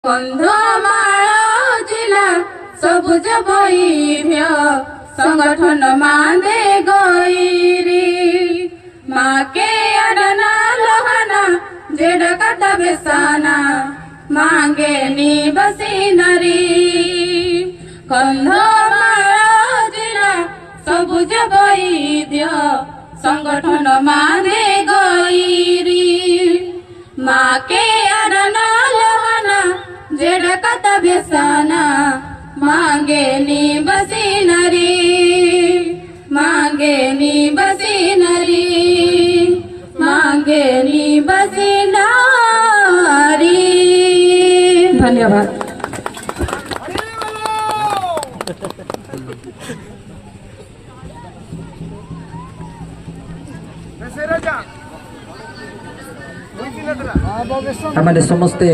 কন্ধমাল জিলা সবুজ বৈভ্য সংগঠন মাদে গৈরি মাকে আডনা লহানা জেড কাটা বেসানা মাগে নিবাসী নারী কন্ধমাল জিলা সবুজ বৈদ্য সংগঠন মাদে গৈরি মাকে আডনা লহানা জেড কাটা বেসানা मांगे निबसी नरी मांगे निबसी नरी मांगे निबसी नारी। धन्यवाद। आम समस्ते